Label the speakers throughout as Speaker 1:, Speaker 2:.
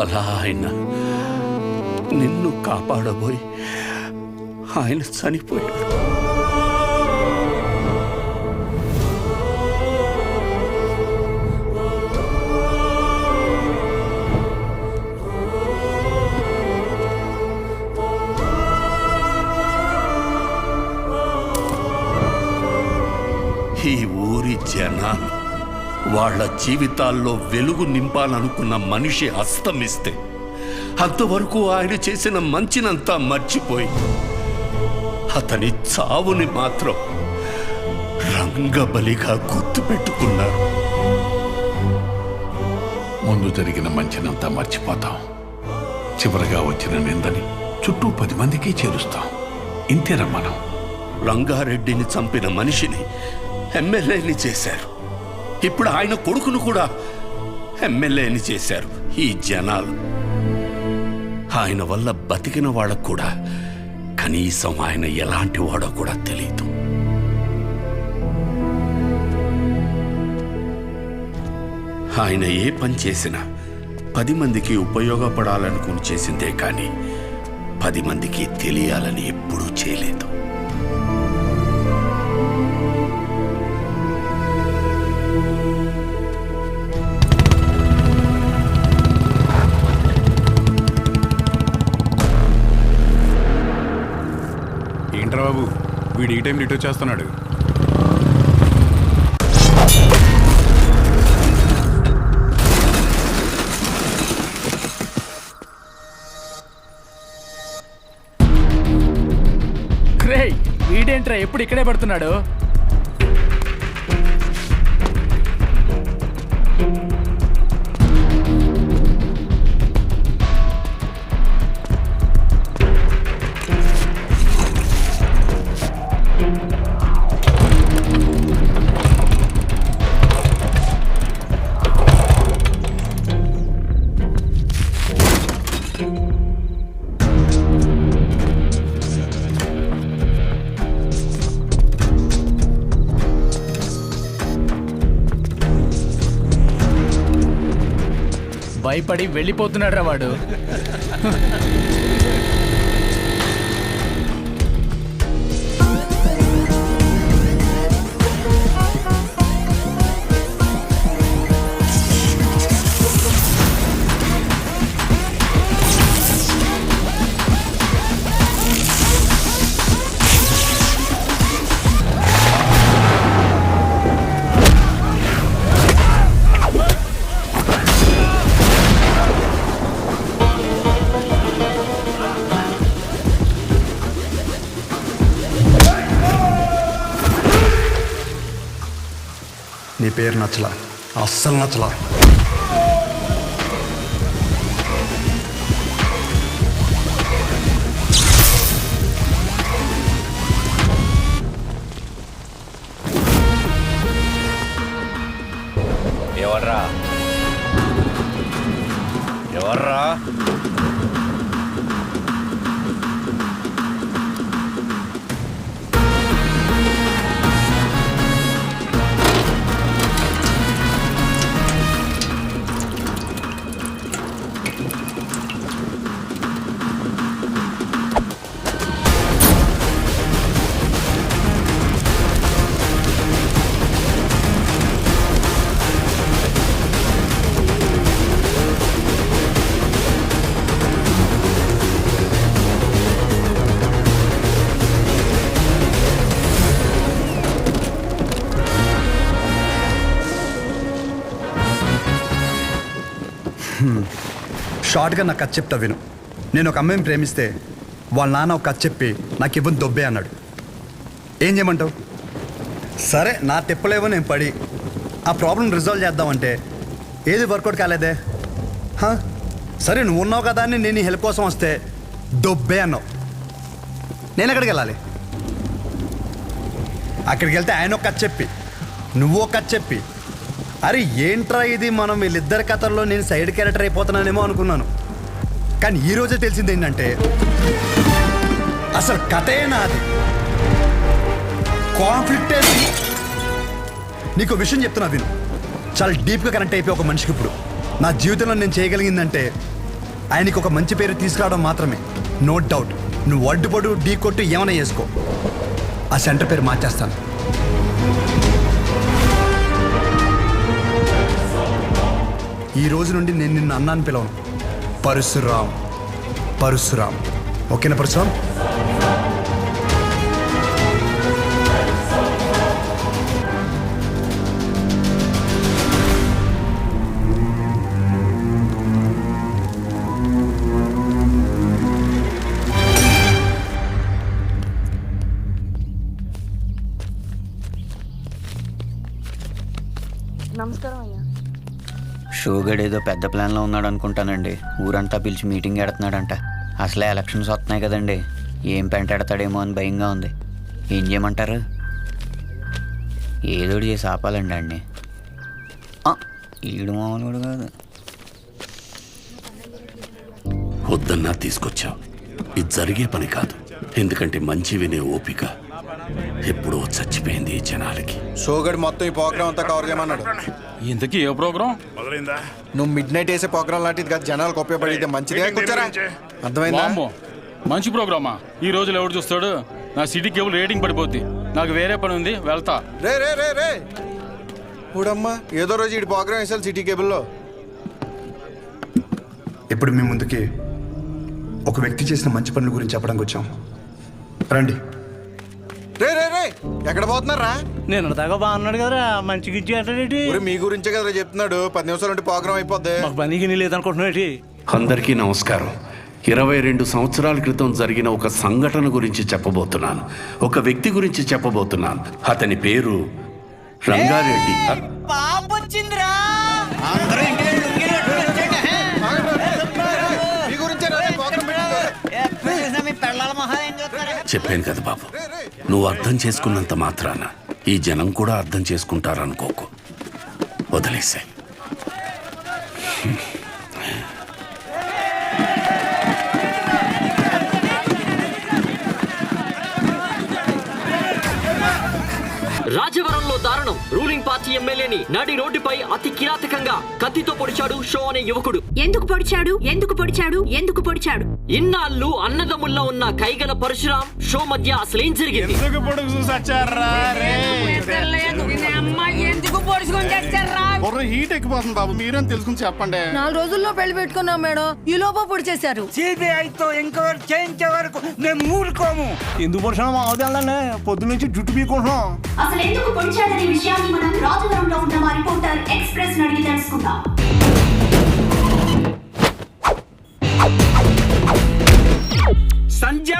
Speaker 1: అలా ఆయన నిన్ను కాపాడబోయి ఆయన చనిపోయాడు. ఈ ఊరి జనాలు వాళ్ళ జీవితాల్లో వెలుగు నింపాలనుకున్న మనిషి అస్తమిస్తే అంతవరకు ఆయన చేసిన మంచినంతా మర్చిపోయి అతని చావుని మాత్రం రంగబలిగా గుర్తుపెట్టుకున్నారు.
Speaker 2: ముందు జరిగిన మంచినంతా మర్చిపోతాం, చివరిగా వచ్చిన నిందని చుట్టూ 10 మందికి చేరుస్తాం. ఇంతేనా మనం?
Speaker 1: రంగారెడ్డిని చంపిన మనిషిని ఎమ్మెల్యేని చేశారు. ఇప్పుడు ఆయన కొడుకును కూడా ఎమ్మెల్యేని చేశారు ఈ జనాలు. ఆయన వల్ల బతికిన వాళ్ళకు కూడా కనీసం ఆయన ఎలాంటి వాడో కూడా తెలియదు. ఆయన ఏ పని చేసినా 10 మందికి ఉపయోగపడాలనుకుని చేసిందే కానీ 10 మందికి తెలియాలని ఎప్పుడూ చేయలేదు.
Speaker 3: ఏంట్రా బాబు, వీడు ఈ టైం రిటర్న్ చేస్తున్నాడు.
Speaker 4: వీడేంట్రా ఎప్పుడు ఇక్కడే పడుతున్నాడు? భయపడి వెళ్ళిపోతున్నాడ్రా వాడు.
Speaker 5: నీ పేరు నచ్చలా, అస్సలు నచ్చలా.
Speaker 6: ఎవర్రా ఎవర్రా?
Speaker 5: షార్ట్గా నాకు కథ చెప్తా విను. నేను ఒక అమ్మాయిని ప్రేమిస్తే వాళ్ళ నాన్న ఒక కథ చెప్పి నాకు ఇవ్వని దొబ్బే అన్నాడు. ఏం చేయమంటావు? సరే, నా తిప్పలేవో నేను పడి ఆ ప్రాబ్లం రిజాల్వ్ చేద్దామంటే ఏది వర్కౌట్ కాలేదే. సరే, నువ్వు ఉన్నావు కదా అని నేను హెల్ప్ కోసం వస్తే దొబ్బే అన్నావు. నేను ఎక్కడికి వెళ్ళాలి? అక్కడికి వెళ్తే ఆయన ఒక కథ చెప్పి నువ్వు ఒక కథ చెప్పి, అరే ఏంట్రా ఇది, మనం వీళ్ళిద్దరి కథల్లో నేను సైడ్ క్యారెక్టర్ అయిపోతున్నానేమో అనుకున్నాను. కానీ ఈరోజే తెలిసింది ఏంటంటే అసలు కథే నాది, కాన్ఫ్లిక్టే. నీకు విషయం చెప్తున్నా విను. చాలా డీప్గా కనెక్ట్ అయిపోయి ఒక మనిషికి ఇప్పుడు నా జీవితంలో నేను చేయగలిగిందంటే ఆయనకి ఒక మంచి పేరు తీసుకురావడం మాత్రమే. నో డౌట్, నువ్వు అడ్డుపడు, ఢీ కొట్టు, ఏమైనా చేసుకో, ఆ సెంటర్ పేరు మార్చేస్తాను. ఈ రోజు నుండి నేను నిన్ను అన్నాను పిలవను, పరశురామ్. పరశురామ్, ఓకేనా పరశురామ్?
Speaker 7: నమస్కారం అయ్యా.
Speaker 8: షోగడ్ ఏదో పెద్ద ప్లాన్లో ఉన్నాడు అనుకుంటానండి. ఊరంతా పిలిచి మీటింగ్ ఎడుతున్నాడంట. అసలే ఎలక్షన్స్ వస్తున్నాయి కదండి, ఏం పెంటాడతాడేమో అని భయంగా ఉంది. ఏం చేయమంటారు? ఏదోటి చేసి ఆపాలండి అండి. ఈడు మామూలు కాదు.
Speaker 1: వద్దన్నా తీసుకొచ్చావు. ఇది జరిగే పని కాదు. ఎందుకంటే మంచి వినే ఓపిక ఎప్పుడో చచ్చిపోయింది ఈ జనాలకి.
Speaker 9: షోగడ్ మొత్తం ఈ ప్రోగ్రామ్ అంతా కవర్ చేయమన్నాడు.
Speaker 3: ఇంతకీ ఏ ప్రోగ్రామ్?
Speaker 9: నువ్వు మిడ్ నైట్ వేసే ప్రోగ్రామ్ లాంటిది కాదు, జనాలకు ఉపయోగపడితే మంచిదే. కూర్చోరా, అర్థమైందా?
Speaker 3: వామ్మో, మంచి ప్రోగ్రామా? ఈ రోజులు ఎవడు చూస్తాడు? నా సిటీ కేబుల్ రేటింగ్ పడిపోద్ది. నాకు వేరే పని ఉంది, వెళ్తా.
Speaker 9: రే రే రే రే ఊడమ్మా, ఏదో రోజు ఈ ప్రోగ్రామ్ వేసాలి సిటీ కేబుల్లో.
Speaker 5: ఇప్పుడు మీ ముందుకి ఒక వ్యక్తి చేసిన మంచి పనుల గురించి చెప్పడానికి వచ్చాం. రండి.
Speaker 9: రే రే రే ఎక్కడ పోతున్నారా?
Speaker 10: నేను దాకా బాగున్నాడు కదరా, మంచి గిచ్చి అంటాడేటి.
Speaker 9: ఊరి మీ గురించే కదరా చెప్తున్నాడు. 10 నిమిషాలు ఉంటే ప్రోగ్రామ్ అయిపోద్ది.
Speaker 10: మాకు పనికి నీ లేదనుకుంటున్నాడు.
Speaker 1: అందరికీ నమస్కారం. 22 సంవత్సరాల క్రితం జరిగిన ఒక సంఘటన గురించి చెప్పబోతున్నాను. ఒక వ్యక్తి గురించి చెప్పబోతున్నాను. అతని పేరు రంగారెడ్డి.
Speaker 9: మీ గురించే
Speaker 1: చెప్పాను కదా బాబు, నువ్వు అర్థం చేసుకున్నంత మాత్రాన ఈ జనం కూడా అర్థం చేసుకుంటారనుకోకు. వదిలేసే.
Speaker 11: రాజవరంలో దారుణం. రూలింగ్ పార్టీ ఎమ్మెల్యేని నడి రోడ్డుపై అతి కిరాతకంగా కత్తితో పొడిచాడు షో అనే యువకుడు.
Speaker 7: ఎందుకు పొడిచాడు? ఎందుకు పొడిచాడు? ఎందుకు పొడిచాడు?
Speaker 11: ఇన్నాళ్ళు అన్నదమ్ముల్లో ఉన్న కైగల పరశురామ్ షో మధ్య అసలేం జరిగింది?
Speaker 7: ఎందుకు పొడుచుకొని తెచ్చారా?
Speaker 3: హీట్ ఎక్కిపోతుంది బాబు, మీరేం తెలుసుకుని చెప్పండి.
Speaker 7: 4 రోజుల్లో పెళ్లి పెట్టుకున్నాం మేడం, ఈ లోపల పొడి చేశారు.
Speaker 10: సిబిఐతో ఎంక్వైరీ చేయించే వరకు మేము ఊరుకోము. ఎందుకు పడుతున్నాం అవదండి, పొద్దు నుంచి జుట్టు పీకుంటున్నాం.
Speaker 7: అసలు ఎందుకు పొడిచాడనే విషయాన్ని మనం రాజవరంలో ఉన్న మా రిపోర్టర్ ఎక్స్ప్రెస్ అడిగి తెలుసుకుందాం.
Speaker 11: సంధ్య,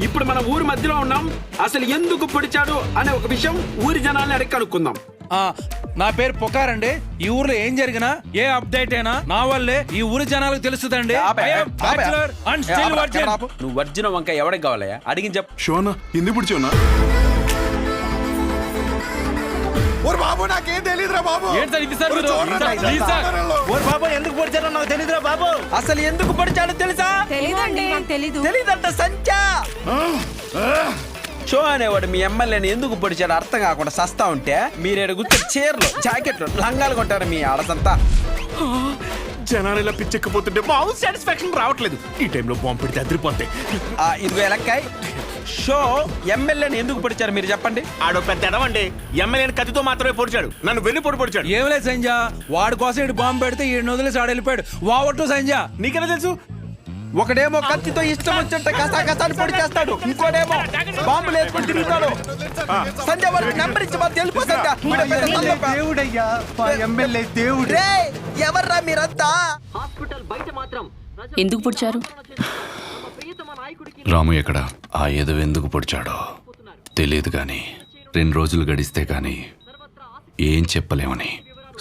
Speaker 11: ఇప్పుడు మన ఊరి మధ్యలో ఉన్నాం. అసలు ఎందుకు పొడిచాడు అనే ఒక విషయం ఊరి జనాల్ని అడిగి కనుక్కుందాం.
Speaker 12: నా పేరు పుకారండి. ఈ ఊర్లో ఏం జరిగినా, ఏ అప్డేట్ అయినా నా వల్లే ఈ ఊరి జనాలకు తెలుస్తుందండి.
Speaker 11: నువ్వు వర్జిన వంకాయ ఎవరికి కావాలయ్యా? అడిగి చెప్పు.
Speaker 3: షోనా ఎందుకు పుడిచోనా?
Speaker 9: ఓరి బాబు, నాకేం తెలియదురా బాబు.
Speaker 10: బాబు ఎందుకు పొడిచారో నాకు తెలియదురా బాబు.
Speaker 11: అసలు ఎందుకు పొడిచాడో తెలుసా? తెలీదంట సంధ్య. షో అనేవాడు మీ ఎమ్మెల్యేని ఎందుకు పొడిచాడు అర్థం కాకుండా సస్తా ఉంటే మీరేడు గుర్తు చీరలు, జాకెట్లు, లంగాలు కొంటారు మీ ఆడసంతా.
Speaker 3: జనాలు ఇలా పిచ్చెక్కిపోతుంటే మాకు సాటిస్ఫాక్షన్ రావట్లేదు. ఈ టైంలో బాంబు పెడితే అదిరిపోతాయి.
Speaker 11: ఇదిగో ఎలక్కాయ్, షో ఎమ్మెల్యేని ఎందుకు పొడిచారు మీరు చెప్పండి.
Speaker 3: ఆడో పెద్ద ఎడవండి. ఎమ్మెల్యేని కత్తితో మాత్రమే పొడిచాడు, నన్ను వెన్ను పొడిచాడు.
Speaker 12: ఏం లేదు సంజ, వాడి కోసం ఇటు బాంబు పెడితే ఈ వదిలేసి ఆడ వెళ్ళిపోయాడు. వావట్టు సంజ.
Speaker 3: నీకెలా తెలుసు?
Speaker 11: ఒకడేమో కత్తితో ఇష్టం వచ్చినట్టు కసాకసాన్ని పొడి చేస్తాడు, ఇంకోడేమో బాంబులు వేసుకొని తిరుగుతాడు. సంజయ్ వారికి నెంబర్ ఇచ్చి మాకు తెలుపు.
Speaker 10: దేవుడయ్యా, ఎమ్మెల్యే దేవుడు.
Speaker 11: ఎవర్రా మీరంతా? హాస్పిటల్ బయట మాత్రం
Speaker 7: ఎందుకు పొడిచారు?
Speaker 1: రాము ఎక్కడ? ఆ ఎదవ ఎందుకు పొడిచాడో తెలియదు కానీ 2 రోజులు గడిస్తే కానీ ఏం చెప్పలేమని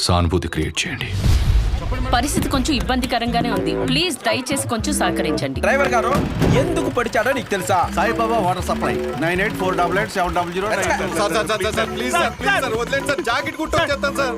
Speaker 1: సానుభూతి క్రియేట్ చేయండి.
Speaker 7: పరిస్థితి కొంచెం ఇబ్బందికరంగానే ఉంది. ప్లీజ్ దయచేసి కొంచెం సహకరించండి.
Speaker 11: డ్రైవర్ గారు, ఎందుకు పొడిచాడో నీకు తెలుసా?
Speaker 10: Saibaba water supply 98488700.
Speaker 9: Sir please sir, please sir, వదిలేండి సార్. జాకెట్ కుట్టు వచ్చేస్తాను సార్.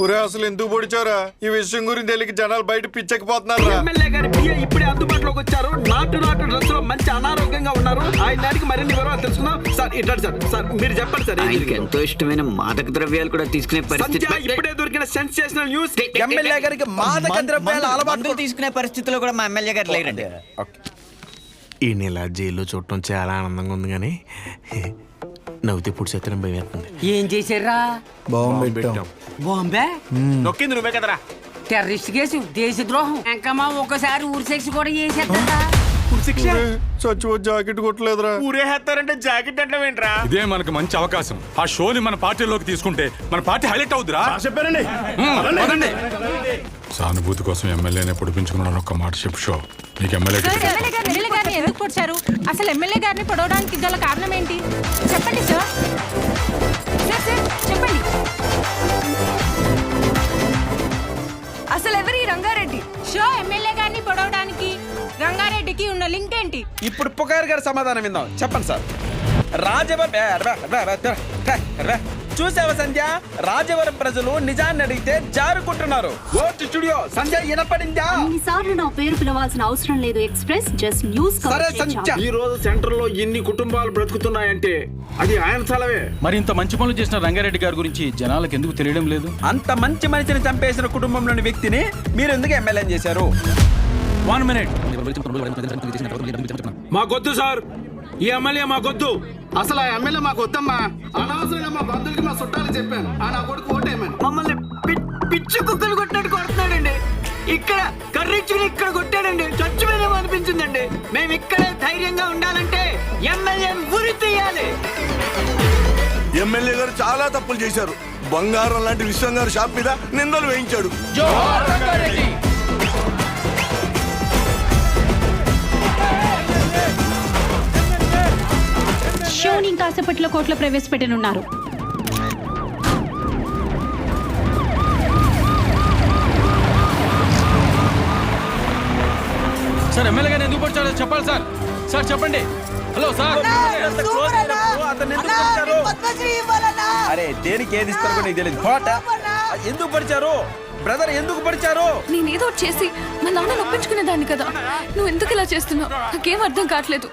Speaker 9: ఒరే అసలు ఎందుకు పొడిచారా? ఈ విషయం గురించి తెలియక జనాలు బయట పిచ్చకపోతున్నారా?
Speaker 11: ఎమ్మెల్యే గారి పిఏ ఇప్పుడే అందుబాటులోకి వచ్చారు. నాటు డ్రెస్ లో మంచి అనారోగ్యంగా ఉన్నారు. ఆయన దానికి మరిన్ని వివరాలు తెలుసుకుందాం. సార్ ఇట్లా సార్ మీరు చెప్పండి సార్.
Speaker 8: ఎంతో ఇష్టమైన మాదక ద్రవ్యాలు కూడా తీసుకునే పరిస్థితి.
Speaker 11: ఇప్పుడే దొరికిన సెన్సేషనల్ న్యూస్, ఎమ్మెల్యే గారికి మాదక ద్రవ్యాల అలవాటు
Speaker 8: తీసుకునే పరిస్థితిలో కూడా మా ఎమ్మెల్యే గారు లేరండి.
Speaker 10: ఈ నెల జైల్లో చూడటం చాలా ఆనందంగా ఉంది కానీ నవ్వుతే పుడిసేత్తనం భయం వేస్తుంది.
Speaker 11: ఏం చేశారా? బాంబే
Speaker 10: నొక్కింది నువ్వే కదరా.
Speaker 11: టెర్రరిస్ట్ కేసు, దేశద్రోహం, ఇంకా మా ఒక్కసారి ఊరి శిక్ష కూడా చేసేస్తా.
Speaker 9: చచ్చి జాకెట్ కొట్టలేదురా.
Speaker 10: ఊరేస్తారంటే జాకెట్ అంటే ఏంట్రా?
Speaker 3: ఇదే మనకు మంచి అవకాశం. ఆ షోని మన పార్టీలోకి తీసుకుంటే మన పార్టీ హైలైట్ అవుద్దిరా.
Speaker 1: చెప్పారండి.
Speaker 3: సానుభూతి కోసం ఎమ్మెల్యేనే పొడిపించుకున్నాను. ఒక్క మాట చెప్పు షో. నీకు ఎమ్మెల్యే
Speaker 13: గారిని ఎందుకు పొడిచారు? అసలు ఎమ్మెల్యే గారిని పొడవడానికి గల కారణం ఏంటి? చెప్పండి సార్. చెప్పండి. అసలు ఎవరి రంగారెడ్డి? షో ఎమ్మెల్యే గారిని పొడవడానికి రంగారెడ్డికి ఉన్న లింక్ ఏంటి?
Speaker 11: ఇప్పుడు పుకార్ గారి సమాధానం విందాం. చెప్పండి సార్. చూసావా సంధ్య, రాజవరం ప్రజలు నిజాన్ని అడిగితే జారుకుంటున్నారు. ఓటు స్టూడియో సంధ్య వినపడిందా?
Speaker 7: అన్నిసార్లు నా పేరు పిలవాల్సిన అవసరం లేదు. Express just news.
Speaker 11: సరే సంధ్య, ఈ రోజు సెంటర్ లో ఎన్ని కుటుంబాలు బ్రతుకుతున్నాయంటే అది ఆయన చలవే.
Speaker 3: మరి ఇంత మంచి పనులు చేసిన రంగారెడ్డి గారి గురించి జనాలకు ఎందుకు తెలియడం లేదు?
Speaker 11: అంత మంచి మనిషిని చంపేసిన కుటుంబంలోని వ్యక్తిని మీరు ఎందుకు ఎమ్మెల్యే చేశారు?
Speaker 3: 1 minute.
Speaker 11: మాకొద్దు సార్, ఈ ఎమ్మెల్యే మాకొద్దు.
Speaker 9: అసలు ఆ ఎమ్మెల్యే మాకు వద్దమ్మా. అనవసరంగా మా బంధువులకి మా చుట్టాలు చెప్పాను. ఆ నా కొడుకు ఓటేమని
Speaker 11: మమ్మల్ని పిచ్చి కుక్కలు కొట్టినట్టు కొడుతున్నాడండి. ఇక్కడ కర్రీచ్చుకుని ఇక్కడ కొట్టాడండి. చచ్చిపోయినామో అనిపించిందండి. మేము ఇక్కడే ధైర్యంగా ఉండాలంటే ఎమ్మెల్యే ఉరి తీయాలి.
Speaker 9: ఎమ్మెల్యే గారు చాలా తప్పులు చేశారు. బంగారం లాంటి విశ్వం గారు షాప్ మీద నిందలు వేయించాడు.
Speaker 13: షోని కాసేపట్లో కోర్టులో ప్రవేశపెట్టనున్నారు.
Speaker 3: సార్ ఎమ్మెల్యే గారిని ఎందుకు పొడిచారో చెప్పాలి సార్. సార్ చెప్పండి. Hello sir.
Speaker 11: అరే దేనికి ఏది ఇస్తారు కూడా నీకు తెలియదు. ఎందుకు పడిచారు బ్రదర్? ఎందుకు పడిచారు?
Speaker 13: నేను ఏదో చేసి మా నాన్న ఒప్పించుకునే దాన్ని కదా. నువ్వు ఎందుకు ఇలా చేస్తున్నావు? నాకేం అర్థం కావట్లేదు.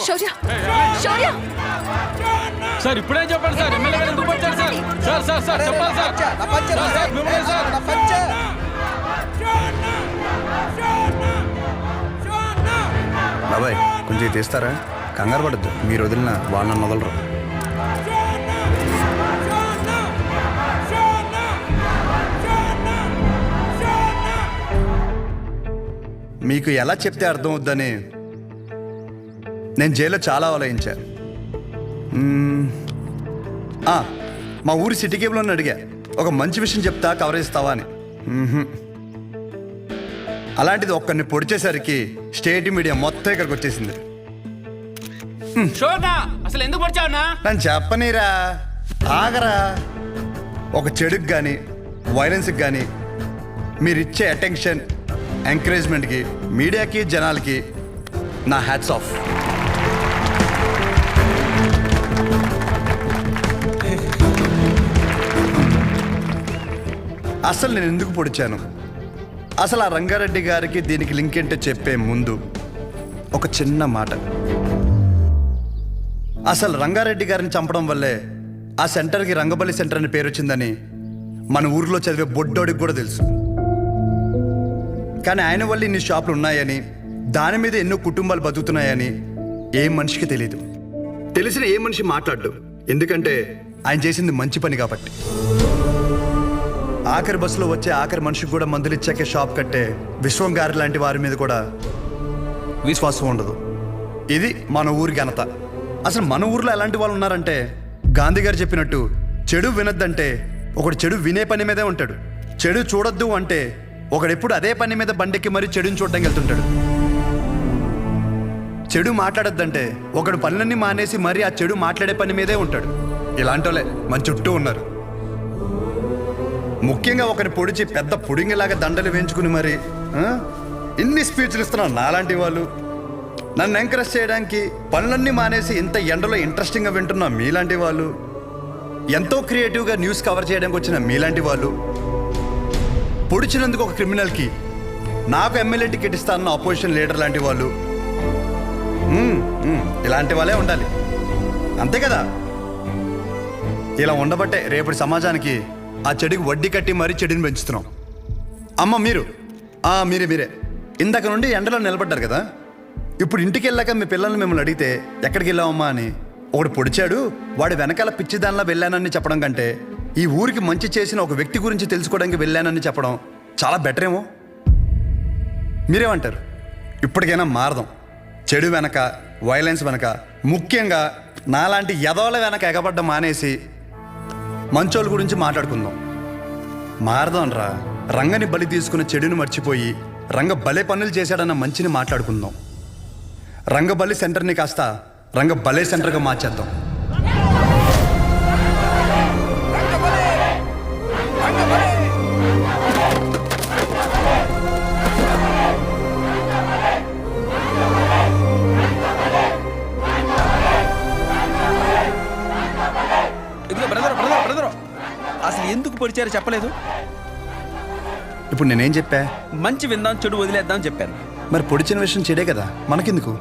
Speaker 13: శౌర్య, శౌర్య.
Speaker 3: సార్ ఇప్పుడే చెప్పండి సార్. ఎమ్మెల్యే గారు ఎందుకు పొడిచారు సార్? సార్ సార్ సార్ చెప్పాలి సార్. సార్ మిమ్మల్ని సార్.
Speaker 5: బాబాయ్ కొంచెం తీస్తారా? కంగారు పడద్దు. మీరు వదిలిన వాళ్ళని వదలరు. మీకు ఎలా చెప్తే అర్థం అవుద్దని నేను జైల్లో చాలా ఆలోచించా. మా ఊరి సిటీ కేబుల్ అని అడిగా, ఒక మంచి విషయం చెప్తా కవర్ చేస్తావా అని. అలాంటిది ఒక్కరిని పొడిచేసరికి స్టేట్ మీడియా మొత్తం ఇక్కడికి వచ్చేసింది.
Speaker 12: అసలు ఎందుకు పడిచావునా?
Speaker 5: నన్ను చెప్పనీరా, ఆగరా. ఒక చెడుకు కానీ వైలెన్స్కి కానీ మీరిచ్చే అటెన్షన్, ఎంకరేజ్మెంట్కి మీడియాకి జనాలకి నా హ్యాట్స్ ఆఫ్. అసలు నేను ఎందుకు పొడిచాను, అసలు ఆ రంగారెడ్డి గారికి దీనికి లింక్ ఏంటో చెప్పే ముందు ఒక చిన్న మాట. అసలు రంగారెడ్డి గారిని చంపడం వల్లే ఆ సెంటర్కి రంగబలి సెంటర్ అని పేరు వచ్చిందని మన ఊర్లో చదివే బొడ్డోడికి కూడా తెలుసు. కానీ ఆయన వల్ల ఇన్ని షాపులు ఉన్నాయని, దాని మీద ఎన్నో కుటుంబాలు బతుకుతున్నాయని ఏ మనిషికి తెలియదు. తెలిసిన ఏ మనిషి మాట్లాడు, ఎందుకంటే ఆయన చేసింది మంచి పని కాబట్టి. ఆఖరి బస్సులో వచ్చే ఆఖరి మనిషికి కూడా మందులు ఇచ్చాకే షాప్ కట్టే విశ్వం గారి లాంటి వారి మీద కూడా విశ్వాసం ఉండదు. ఇది మన ఊరి ఘనత. అసలు మన ఊర్లో ఎలాంటి వాళ్ళు ఉన్నారంటే, గాంధీ గారు చెప్పినట్టు చెడు వినొద్దంటే ఒకడు చెడు వినే పని మీదే ఉంటాడు. చెడు చూడొద్దు అంటే ఒకడెప్పుడు అదే పని మీద బండెక్కి మరీ చెడుని చూడడానికి వెళ్తుంటాడు. చెడు మాట్లాడొద్దంటే ఒకడు పనులన్నీ మానేసి మరీ ఆ చెడు మాట్లాడే పని మీదే ఉంటాడు. ఇలాంటి వాళ్ళే మన చుట్టూ ఉన్నారు. ముఖ్యంగా ఒకరిని పొడిచి పెద్ద పుడింగిలాగా దండలు వేయించుకుని మరి ఇన్ని స్పీచ్లు ఇస్తున్నారు నాలాంటి వాళ్ళు. నన్ను ఎంకరేజ్ చేయడానికి పనులన్నీ మానేసి ఇంత ఎండలో ఇంట్రెస్టింగ్గా వింటున్న మీలాంటి వాళ్ళు, ఎంతో క్రియేటివ్గా న్యూస్ కవర్ చేయడానికి వచ్చిన మీలాంటి వాళ్ళు, పొడిచినందుకు ఒక క్రిమినల్కి నాకు ఎమ్మెల్యే టికెట్ ఇస్తానన్న అపోజిషన్ లీడర్ లాంటి వాళ్ళు ఇలాంటి వాళ్ళే ఉండాలి, అంతే కదా? ఇలా ఉండబట్టే రేపటి సమాజానికి ఆ చెడుకి వడ్డీ కట్టి మరీ చెడుని పెంచుతున్నాం. అమ్మ మీరే ఇందాక నుండి ఎండలో నిలబడ్డారు కదా, ఇప్పుడు ఇంటికి వెళ్ళాక మీ పిల్లల్ని మిమ్మల్ని అడిగితే ఎక్కడికి వెళ్ళావమ్మా అని, ఒకడు పొడిచాడు వాడి వెనకాల పిచ్చిదానిలా వెళ్ళానని చెప్పడం కంటే ఈ ఊరికి మంచి చేసిన ఒక వ్యక్తి గురించి తెలుసుకోవడానికి వెళ్ళానని చెప్పడం చాలా బెటర్ ఏమో. మీరేమంటారు? ఇప్పటికైనా మారదాం. చెడు వెనక, వైలెన్స్ వెనక, ముఖ్యంగా నాలాంటి యదవల వెనక ఎగబడ్డ మానేసి మంచోళ్ళ గురించి మాట్లాడుకుందాం. మారదాం రా. రంగని బలి తీసుకున్న చెడుని మర్చిపోయి రంగ భలే పనులు చేశాడన్న మంచిని మాట్లాడుకుందాం. రంగబలి సెంటర్ని కాస్త రంగ భలే సెంటర్గా మార్చేద్దాం.
Speaker 12: ఇదిగో బ్రదర్ అసలు ఎందుకు పొడిచారో చెప్పలేదు.
Speaker 5: ఇప్పుడు నేనేం చెప్పా?
Speaker 12: మంచి విందాం చెడు వదిలేద్దాం చెప్పాను.
Speaker 5: మరి పొడిచిన విషయం చెడే కదా, మనకెందుకు?